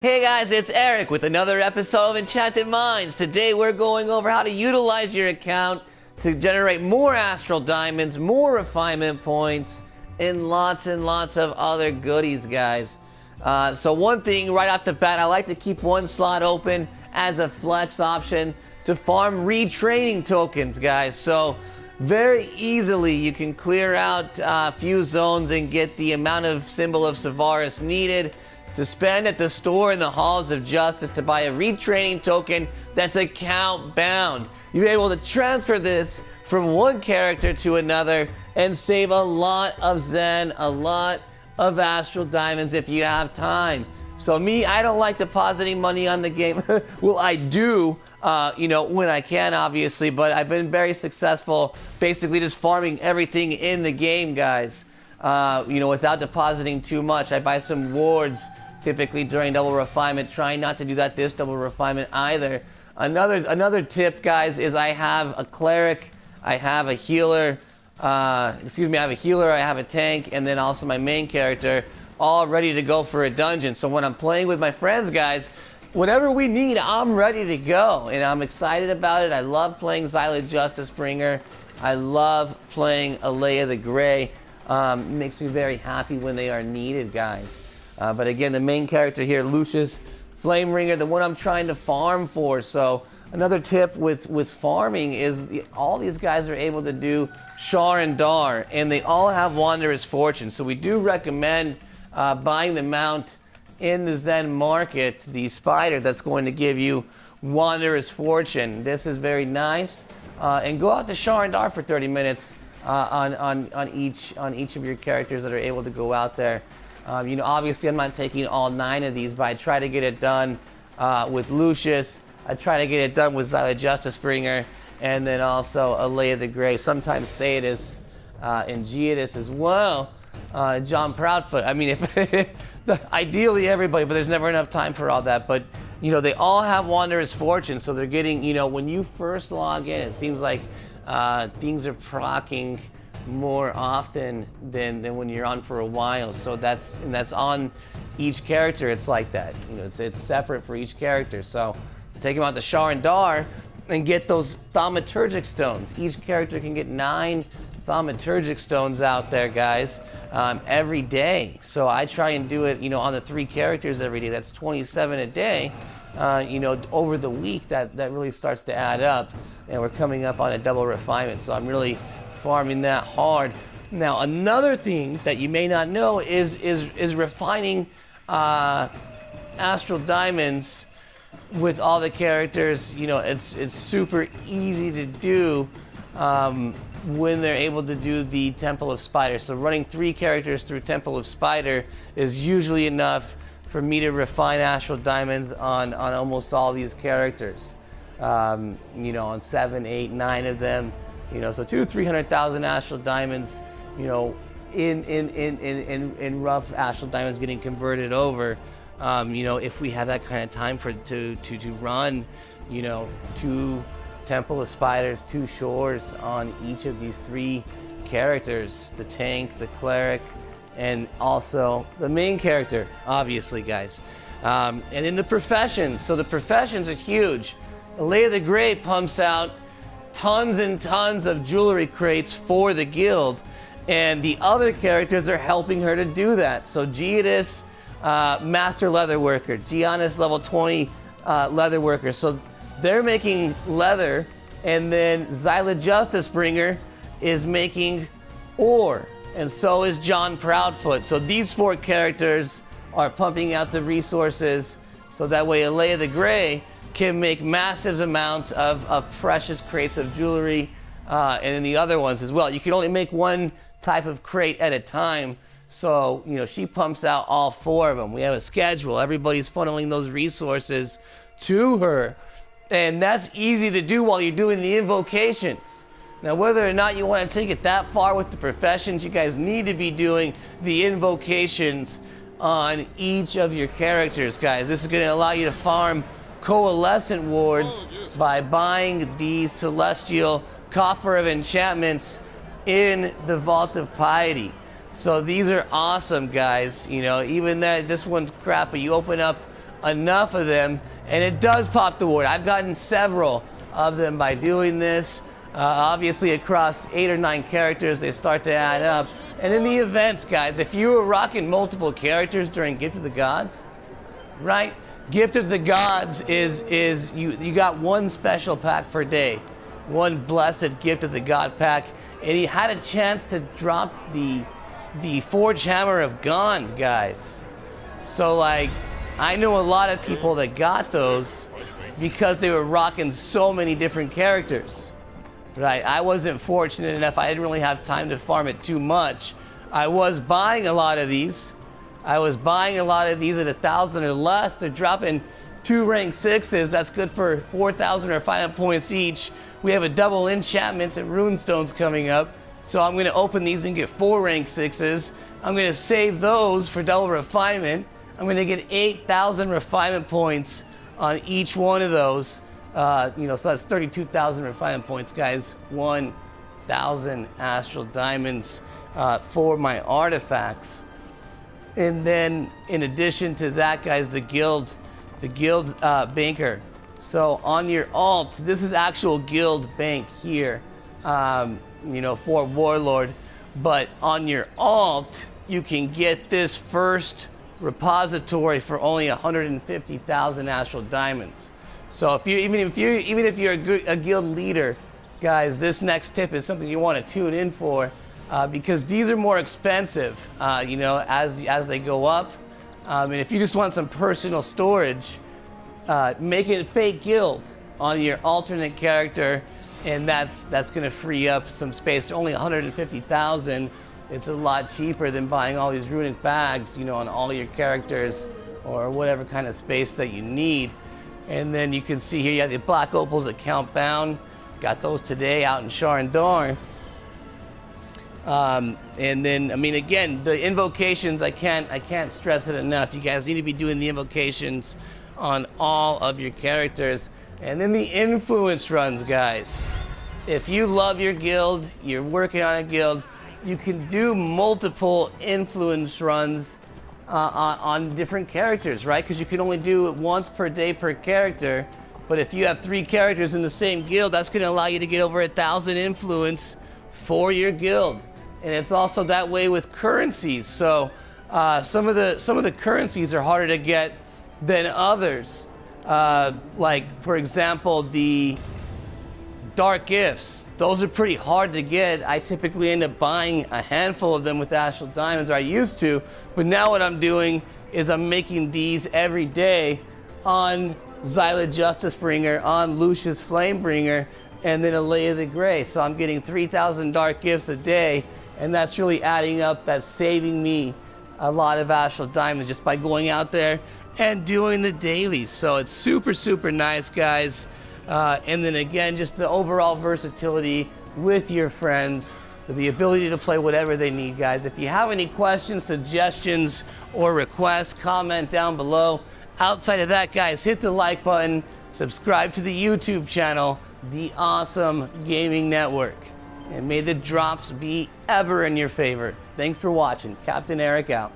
Hey guys, it's Eric with another episode of Enchanted Minds. Today we're going over how to utilize your account to generate more astral diamonds, more refinement points, and lots of other goodies, guys. So one thing right off the bat, I like to keep one slot open as a flex option to farm retraining tokens, guys. So very easily you can clear out a few zones and get the amount of Symbol of Savaris needed to spend at the store in the Halls of Justice to buy a retraining token that's account bound. You're able to transfer this from one character to another and save a lot of Zen, a lot of Astral Diamonds if you have time. So me, I don't like depositing money on the game. Well, I do, when I can, obviously, but I've been very successful basically just farming everything in the game, guys. Without depositing too much. I buy some wards typically during double refinement, trying not to do that this double refinement either. Another tip, guys, is I have a cleric, I have a healer, I have a healer, I have a tank, and then also my main character all ready to go for a dungeon. So when I'm playing with my friends, guys, whatever we need, I'm ready to go, and I'm excited about it. I love playing Xyla Justice Bringer. I love playing Alea the Grey. Makes me very happy when they are needed, guys. But again, the main character here, Lucius Flame Ringer, the one I'm trying to farm for. So another tip with farming is all these guys are able to do Shar and Dar, and they all have Wanderer's Fortune. So we do recommend buying the mount in the Zen market, the spider that's going to give you Wanderer's Fortune. This is very nice. And go out to Shar and Dar for 30 minutes. On each of your characters that are able to go out there. Obviously I'm not taking all 9 of these, but I try to get it done with Lucius. I try to get it done with Xyla Justice Bringer, and then also Alea the Grey, sometimes Theodos and Geodis as well. John Proudfoot. I mean, ideally everybody, but there's never enough time for all that. But they all have Wanderer's Fortune, so they're getting, when you first log in, it seems like things are proccing more often than when you're on for a while. So that's on each character. It's like that. It's separate for each character. So take them out to Shar and Dar and get those thaumaturgic stones. Each character can get 9 thaumaturgic stones out there, guys, every day. So I try and do it, on the 3 characters every day. That's 27 a day. Over the week, that really starts to add up, and we're coming up on a double refinement, so I'm really farming that hard. Now, another thing that you may not know is refining Astral Diamonds with all the characters. It's super easy to do when they're able to do the Temple of Spider. So running 3 characters through Temple of Spider is usually enough for me to refine Astral Diamonds on almost all these characters. On 7, 8, 9 of them. So 300,000 Astral Diamonds, in rough Astral Diamonds getting converted over. If we have that kind of time to run, 2 Temple of Spiders, 2 Shores on each of these 3 characters, the tank, the cleric, and also the main character, obviously, guys. And in the professions, so the professions is huge. Alea the Grey pumps out tons and tons of jewelry crates for the guild, and the other characters are helping her to do that. So Geodis, Master Leatherworker, Giannis level 20 Leatherworker. So they're making leather, and then Xyla Justice Bringer is making ore. And so is John Proudfoot. So these 4 characters are pumping out the resources, so that way Alea the Grey can make massive amounts of precious crates of jewelry, and then the other ones as well. You can only make 1 type of crate at a time, so she pumps out all 4 of them. We have a schedule. Everybody's funneling those resources to her, and that's easy to do while you're doing the invocations. Now, whether or not you want to take it that far with the professions, you guys need to be doing the invocations on each of your characters, guys. This is going to allow you to farm coalescent wards by buying the Celestial Coffer of Enchantments in the Vault of Piety. So these are awesome, guys. Even that this one's crap, but you open up enough of them, and it does pop the award. I've gotten several of them by doing this. Obviously across 8 or 9 characters, they start to add up. And in the events, guys, if you were rocking multiple characters during Gift of the Gods, right? Gift of the Gods is you got one special pack per day, one blessed Gift of the God pack, and he had a chance to drop the Forge Hammer of Gond, guys. So like, I know a lot of people that got those because they were rocking so many different characters. Right, I wasn't fortunate enough. I didn't really have time to farm it too much. I was buying a lot of these. I was buying a lot of these at 1,000 or less. They're dropping 2 rank 6s. That's good for 4,000 or 500 points each. We have a double enchantments and runestones coming up. So I'm going to open these and get 4 rank 6s. I'm going to save those for double refinement. I'm going to get 8,000 refinement points on each one of those. So that's 32,000 refinement points, guys. 1,000 astral diamonds for my artifacts. And then in addition to that, guys, the guild banker. So on your alt, this is actual guild bank here, for Warlord. But on your alt, you can get this first repository for only 150,000 astral diamonds. So even if you're a guild leader, guys, this next tip is something you want to tune in for, because these are more expensive, as they go up. And if you just want some personal storage, make it fake guild on your alternate character, and that's going to free up some space. They're only 150,000. It's a lot cheaper than buying all these runic bags, on all of your characters or whatever kind of space that you need. And then you can see here you have the black opals account bound. Got those today out in Sharandar. And then, again, the invocations, I can't stress it enough. You guys need to be doing the invocations on all of your characters. And then the influence runs, guys. If you love your guild, you're working on a guild, you can do multiple influence runs on different characters, right? Because you can only do it once per day per character. But if you have 3 characters in the same guild, that's going to allow you to get over 1,000 influence for your guild. And it's also that way with currencies. So some of the currencies are harder to get than others. Like for example, the dark gifts. Those are pretty hard to get. I typically end up buying a handful of them with astral diamonds, or I used to. But now what I'm doing is I'm making these every day on Xyla Justice Bringer, on Lucius Flamebringer, and then Alea the Grey. So I'm getting 3,000 dark gifts a day, and that's really adding up. That's saving me a lot of astral diamonds just by going out there and doing the dailies. So it's super, super nice, guys. And then again, just the overall versatility with your friends, the ability to play whatever they need, guys. If you have any questions, suggestions, or requests, comment down below. Outside of that, guys, hit the like button, subscribe to the YouTube channel, The Awesome Gaming Network, and may the drops be ever in your favor. Thanks for watching. Captain Eric out.